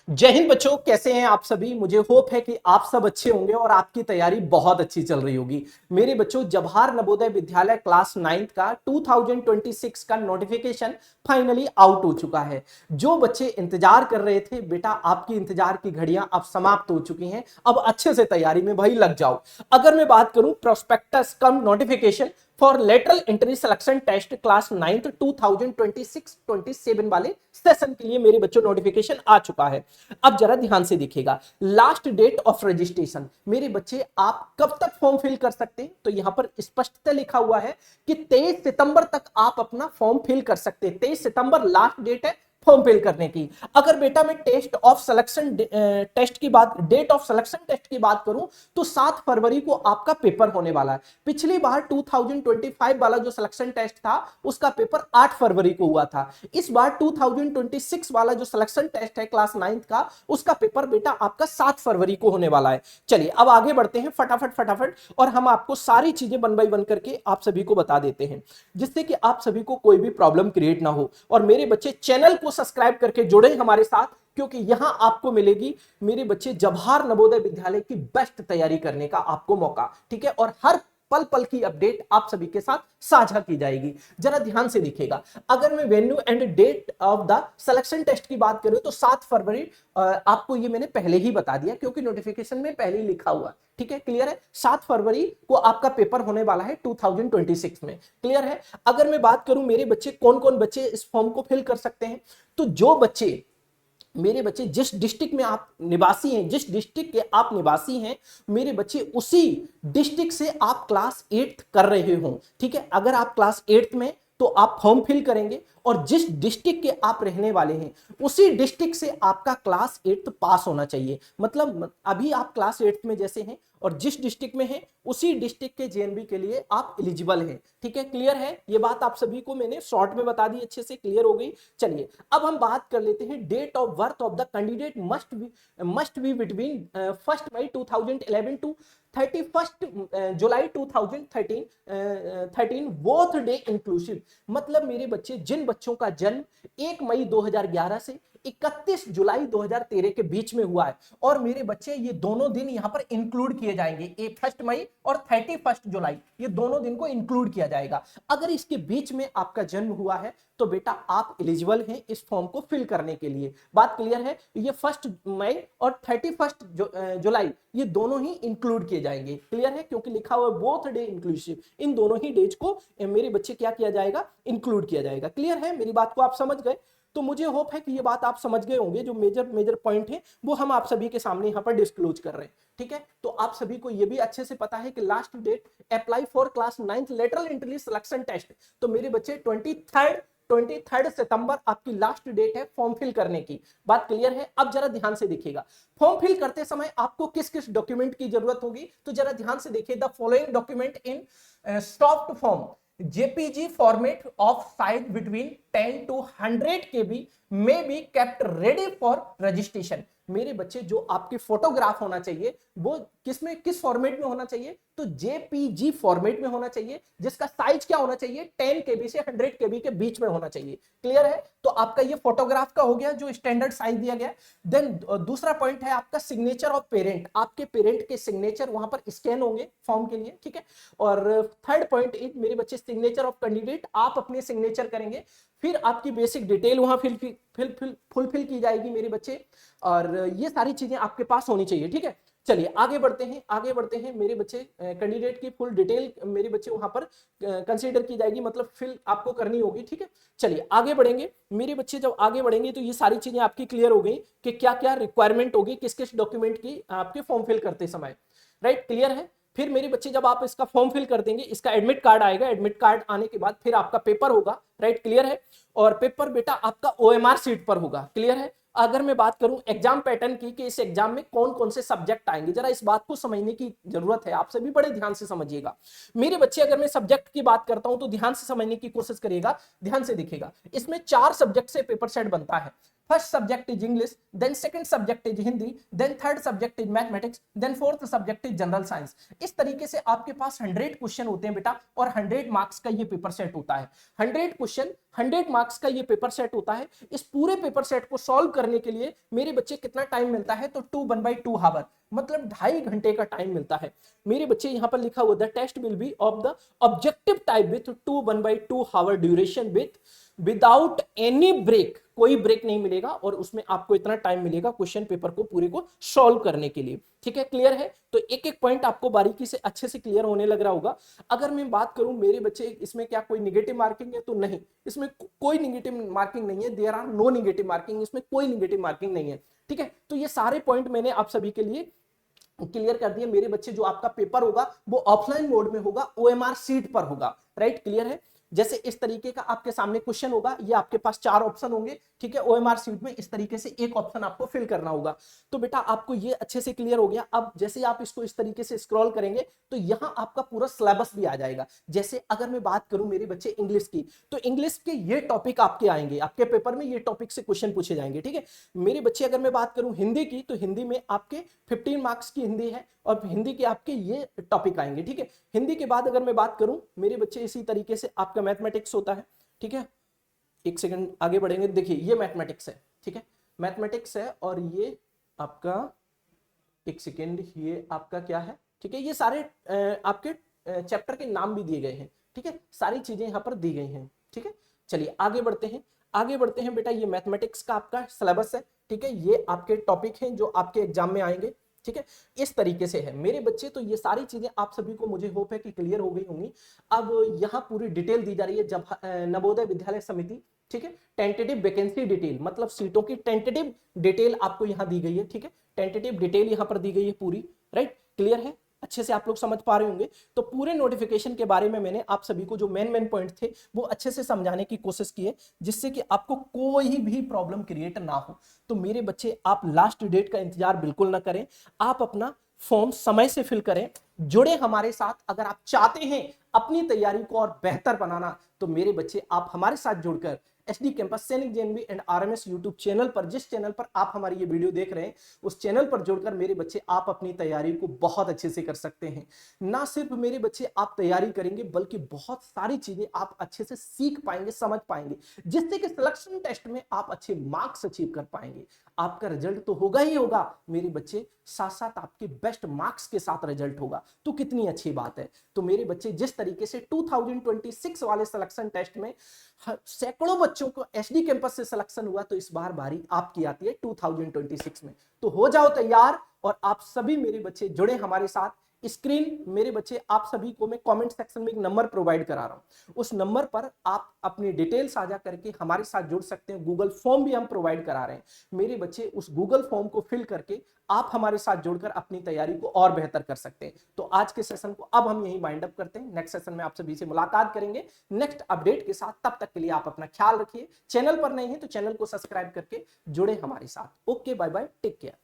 जय हिंद बच्चों, कैसे हैं आप सभी। मुझे होप है कि आप सब अच्छे होंगे और आपकी तैयारी बहुत अच्छी चल रही होगी। मेरे बच्चों, जवाहर नवोदय विद्यालय क्लास 9th का 2026 का नोटिफिकेशन फाइनली आउट हो चुका है। जो बच्चे इंतजार कर रहे थे बेटा, आपकी इंतजार की घड़ियां अब समाप्त हो चुकी हैं। अब अच्छे से तैयारी में भाई लग जाओ। अगर मैं बात करूं prospectus cum notification for lateral entry selection test class 9th 2026-27 वाले सेशन के लिए मेरे बच्चों नोटिफिकेशन आ चुका है। अब जरा ध्यान से देखिएगा, लास्ट डेट ऑफ रजिस्ट्रेशन मेरे बच्चे आप कब तक फॉर्म फिल कर सकते हैं, तो यहां पर स्पष्टता लिखा हुआ है कि 23 सितंबर तक आप अपना फॉर्म फिल कर सकते हैं। 23 सितंबर लास्ट डेट है फॉर्म फिल करने की। अगर बेटा मैं टेस्ट ऑफ सिलेक्शन टेस्ट की बात डेट ऑफ सिलेक्शन टेस्ट की बात करूं तो 7 फरवरी को आपका पेपर होने वाला है। पिछली बार 2025 वाला जो सिलेक्शन टेस्ट था उसका पेपर 8 फरवरी को हुआ था। इस बार 2026 वाला जो सिलेक्शन टेस्ट है क्लास 9th का, उसका पेपर बेटा आपका 7 फरवरी को होने वाला है। चलिए अब आगे बढ़ते हैं फटाफट फटाफट, और हम आपको सारी चीजें वन बाय वन करके आप सभी को बता देते हैं, जिससे कि आप सभी को कोई भी प्रॉब्लम क्रिएट ना हो। और मेरे बच्चे चैनल को सब्सक्राइब करके जुड़े हमारे साथ, क्योंकि यहां आपको मिलेगी मेरे बच्चे जवाहर नवोदय विद्यालय की बेस्ट तैयारी करने का आपको मौका, ठीक है। और हर पल पल की अपडेट आप सभी के साथ साझा की जाएगी। जरा ध्यान से देखिएगा, अगर मैं venue and date of the selection test की बात करूं तो 7 फरवरी, आपको ये मैंने पहले ही बता दिया क्योंकि नोटिफिकेशन में पहले ही लिखा हुआ, ठीक है, क्लियर है। 7 फरवरी को आपका पेपर होने वाला है 2026 में, क्लियर है। अगर मैं बात करूं मेरे बच्चे कौन कौन बच्चे इस फॉर्म को फिल कर सकते हैं, तो जो बच्चे मेरे बच्चे जिस डिस्ट्रिक्ट में आप निवासी हैं, जिस डिस्ट्रिक्ट के आप निवासी हैं मेरे बच्चे, उसी डिस्ट्रिक्ट से आप क्लास 8th कर रहे हो, ठीक है। अगर आप क्लास 8th में तो आप फॉर्म फिल करेंगे, और जिस डिस्ट्रिक्ट के आप रहने वाले हैं उसी डिस्ट्रिक्ट से आपका क्लास 8th पास होना चाहिए। मतलब अभी आप क्लास 8th में जैसे हैं और जिस डिस्ट्रिक्ट में हैं उसी डिस्ट्रिक्ट के जेएनबी के लिए आप एलिजिबल हैं, ठीक है, क्लियर है। ये बात आप सभी को मैंने शॉर्ट में बता दी, अच्छे से क्लियर हो गई। चलिए अब हम बात कर लेते हैं date of birth of the candidate must be between 1 May 2011 to 31 July 2013 both day inclusive. मतलब मेरे बच्चे जिन बच्चों का जन्म 1 मई 2011 से 31 जुलाई 2013 के बीच में हुआ है, और मेरे बच्चे ये दोनों दिन यहां पर इंक्लूड किए जाएंगे, 1 मई और 31 जुलाई, ये दोनों दिन को इंक्लूड किया जाएगा। अगर इसके बीच में आपका जन्म हुआ है तो बेटा आप एलिजिबल हैं इस फॉर्म को फिल करने के लिए। बात क्लियर है। ये 1 मई और 31 जुलाई ये दोनों ही इंक्लूड किए जाएंगे, क्लियर है, क्योंकि लिखा हुआ है बोथ डे इंक्लूसिव। इन दोनों ही डेज को मेरे बच्चे क्या किया जाएगा, इंक्लूड किया जाएगा, क्लियर है। मेरी बात को आप समझ गए, तो मुझे होप है कि ये बात आप समझ गए होंगे। जो मेजर मेजर पॉइंट है वो हम आप सभी के सामने यहाँ पर डिस्क्लोज कर रहे हैं, ठीक है। तो आप सभी को ये भी अच्छे से पता है कि last date apply for class 9th lateral entry selection test, तो मेरे बच्चे 23 सितंबर आपकी लास्ट डेट है फॉर्म फिल करने की। बात क्लियर है। अब जरा ध्यान से देखिएगा, फॉर्म फिल करते समय आपको किस किस डॉक्यूमेंट की जरूरत होगी, तो जरा ध्यान से देखिए। The following document in soft form JPG format of size between 10 to 100 KB may be kept ready for registration। मेरे बच्चे जो आपके फोटोग्राफ होना चाहिए वो किस फॉर्मेट में होना चाहिए, तो JPG फॉर्मेट में होना चाहिए, जिसका साइज क्या होना चाहिए, 10 KB से 100 KB के बीच में होना चाहिए, क्लियर है। तो आपका ये फोटोग्राफ का हो गया जो स्टैंडर्ड साइज दिया गया। देन दूसरा पॉइंट है आपका सिग्नेचर ऑफ पेरेंट, आपके पेरेंट के सिग्नेचर वहां पर स्कैन होंगे फॉर्म के लिए, ठीक है। और थर्ड पॉइंट इज मेरे बच्चे सिग्नेचर ऑफ कैंडिडेट, आप अपने सिग्नेचर करेंगे, फिर आपकी बेसिक डिटेल वहां फुलफिल की जाएगी मेरे बच्चे, और ये सारी चीजें आपके पास होनी चाहिए, ठीक है। चलिए आगे बढ़ते हैं मेरे बच्चे, कैंडिडेट की फुल डिटेल मेरे बच्चे वहां पर कंसीडर की जाएगी, मतलब फिल आपको करनी होगी, ठीक है। चलिए आगे बढ़ेंगे मेरे बच्चे, जब आगे बढ़ेंगे तो ये सारी चीजें आपकी क्लियर हो गई कि क्या क्या रिक्वायरमेंट होगी किस किस डॉक्यूमेंट की आपके फॉर्म फिल करते समय, राइट, क्लियर है। फिर मेरे बच्चे जब आप इसका फॉर्म फिल कर देंगे, इसका एडमिट कार्ड आएगा, एडमिट कार्ड आने के बाद फिर आपका पेपर होगा, राइट, क्लियर है। और पेपर बेटा आपका OMR सीट पर होगा, क्लियर है। अगर मैं बात करूं एग्जाम पैटर्न की कि इस एग्जाम में कौन कौन से सब्जेक्ट आएंगे, जरा इस बात को समझने की जरूरत है, आप सभी बड़े ध्यान से समझिएगा मेरे बच्चे। अगर मैं सब्जेक्ट की बात करता हूं तो ध्यान से समझने की कोशिश करिएगा, ध्यान से देखिएगा। इसमें 4 सब्जेक्ट से पेपर सेट बनता है। First subject is English, then second subject is Hindi, then third subject is mathematics, then fourth subject is general science. इस तरीके से आपके पास 100 क्वेश्चन होते हैं बेटा, और 100 मार्क्स का ये पेपर सेट होता है। 100 क्वेश्चन 100 मार्क्स का ये पेपर सेट होता है। इस पूरे पेपर सेट को सॉल्व करने के लिए मेरे बच्चे कितना टाइम मिलता है, तो 2/2 हावर, मतलब 2.5 घंटे का टाइम मिलता है मेरे बच्चे। यहां पर लिखा हुआ the test will be of the objective type with 2/2 hour duration with without any break, कोई ब्रेक नहीं मिलेगा, और उसमें आपको इतना टाइम मिलेगा क्वेश्चन पेपर को पूरे को सॉल्व करने के लिए। ठीक है, क्लियर है? तो एक एक पॉइंट आपको बारीकी से अच्छे से क्लियर होने लग रहा होगा। अगर मैं बात करूं मेरे बच्चे, इसमें क्या कोई निगेटिव मार्किंग है? तो नहीं, इसमें कोई निगेटिव मार्किंग नहीं है। There are no negative marking, इसमें कोई निगेटिव मार्किंग नहीं है। ठीक है, तो ये सारे पॉइंट मैंने आप सभी के लिए क्लियर कर दिए। मेरे बच्चे जो आपका पेपर होगा वो ऑफलाइन मोड में होगा, ओएमआर सीट पर होगा। राइट, क्लियर है? जैसे इस तरीके का आपके सामने क्वेश्चन होगा, ये आपके पास 4 ऑप्शन होंगे। ठीक है, ओएमआर सीट में इस तरीके से एक ऑप्शन आपको फिल करना होगा। तो बेटा आपको ये अच्छे से क्लियर हो गया। अब जैसे आप इसको इस तरीके से स्क्रॉल करेंगे तो यहां आपका पूरा सिलेबस भी आ जाएगा। जैसे अगर मैं बात करूं मेरे बच्चे इंग्लिश की, तो इंग्लिश के ये टॉपिक आपके आएंगे, आपके पेपर में ये टॉपिक से क्वेश्चन पूछे जाएंगे। ठीक है, मेरे बच्चे अगर मैं बात करूं हिंदी की, तो हिंदी में आपके 15 मार्क्स की हिंदी है, और हिंदी के आपके ये टॉपिक आएंगे। ठीक है, हिंदी के बाद अगर मैं बात करूं मेरे बच्चे, इसी तरीके से आपका मैथमेटिक्स होता है। ठीक है, एक सेकंड आगे बढ़ेंगे। देखिए ये मैथमेटिक्स है। ठीक है, मैथमेटिक्स है, और ये आपका, एक सेकेंड, ये आपका क्या है? ठीक है, ये सारे आपके चैप्टर के नाम भी दिए गए हैं। ठीक है, सारी चीजें यहां पर दी गई हैं। ठीक है, चलिए आगे बढ़ते हैं। आगे बढ़ते हैं बेटा, ये मैथमेटिक्स का आपका सिलेबस है। ठीक है, ये आपके टॉपिक हैं जो आपके एग्जाम में आएंगे। ठीक है, इस तरीके से है मेरे बच्चे। तो ये सारी चीजें आप सभी को, मुझे होप है कि क्लियर हो गई होंगी। अब यहाँ पूरी डिटेल दी जा रही है जब नवोदय विद्यालय समिति। ठीक है, टेंटेटिव वैकेंसी डिटेल, मतलब सीटों की टेंटेटिव डिटेल आपको यहाँ दी गई है। ठीक है, टेंटेटिव डिटेल यहाँ पर दी गई है पूरी। राइट, क्लियर है? अच्छे से आप लोग समझ पा रहे होंगे। तो पूरे नोटिफिकेशन के बारे में मैंने आप सभी को जो मेन पॉइंट थे वो अच्छे से समझाने की कोशिश की है, जिससे कि आपको कोई भी प्रॉब्लम क्रिएट ना हो। तो मेरे बच्चे आप लास्ट डेट का इंतजार बिल्कुल ना करें, आप अपना फॉर्म समय से फिल करें, जुड़े हमारे साथ। अगर आप चाहते हैं अपनी तैयारी को और बेहतर बनाना, तो मेरे बच्चे आप हमारे साथ जुड़कर एचडी कैंपस सैनिक JNV and RMS YouTube channel पर, जिस चैनल पर आप हमारी ये वीडियो देख रहे हैं, उस चैनल पर जुड़कर मेरे बच्चे आप अपनी तैयारी को बहुत अच्छे से कर सकते हैं। ना सिर्फ मेरे बच्चे आप तैयारी करेंगे, बल्कि बहुत सारी चीजें आप अच्छे से सीख पाएंगे, समझ पाएंगे, जिससे कि सिलेक्शन टेस्ट में आप अच्छे मार्क्स अचीव कर पाएंगे। आपका रिजल्ट तो होगा ही होगा मेरे बच्चे, साथ साथ आपके बेस्ट मार्क्स के साथ रिजल्ट होगा। तो कितनी अच्छी बात है। तो मेरे बच्चे जिस तरीके से 2026 वाले सिलेक्शन टेस्ट में सैकड़ों बच्चों को एचडी कैंपस से सिलेक्शन हुआ, तो इस बार बारी आपकी आती है 2026 में। तो हो जाओ तैयार, और आप सभी मेरे बच्चे जुड़े हमारे साथ। स्क्रीन मेरे बच्चे आप सभी को मैं कमेंट सेक्शन में एक नंबर प्रोवाइड करा रहा हूं, उस नंबर पर आप अपनी डिटेल साझा करके हमारे साथ जुड़ सकते हैं। गूगल फॉर्म भी हम प्रोवाइड करा रहे हैं मेरे बच्चे, उस गूगल फॉर्म को फिल करके आप हमारे साथ जुड़कर अपनी तैयारी को और बेहतर कर सकते हैं। तो आज के सेशन को अब हम यही वाइंड अप करते हैं। नेक्स्ट सेशन में आप सभी से मुलाकात करेंगे नेक्स्ट अपडेट के साथ। तब तक के लिए आप अपना ख्याल रखिए। चैनल पर नहीं है तो चैनल को सब्सक्राइब करके जुड़े हमारे साथ। Okay, bye bye, take care.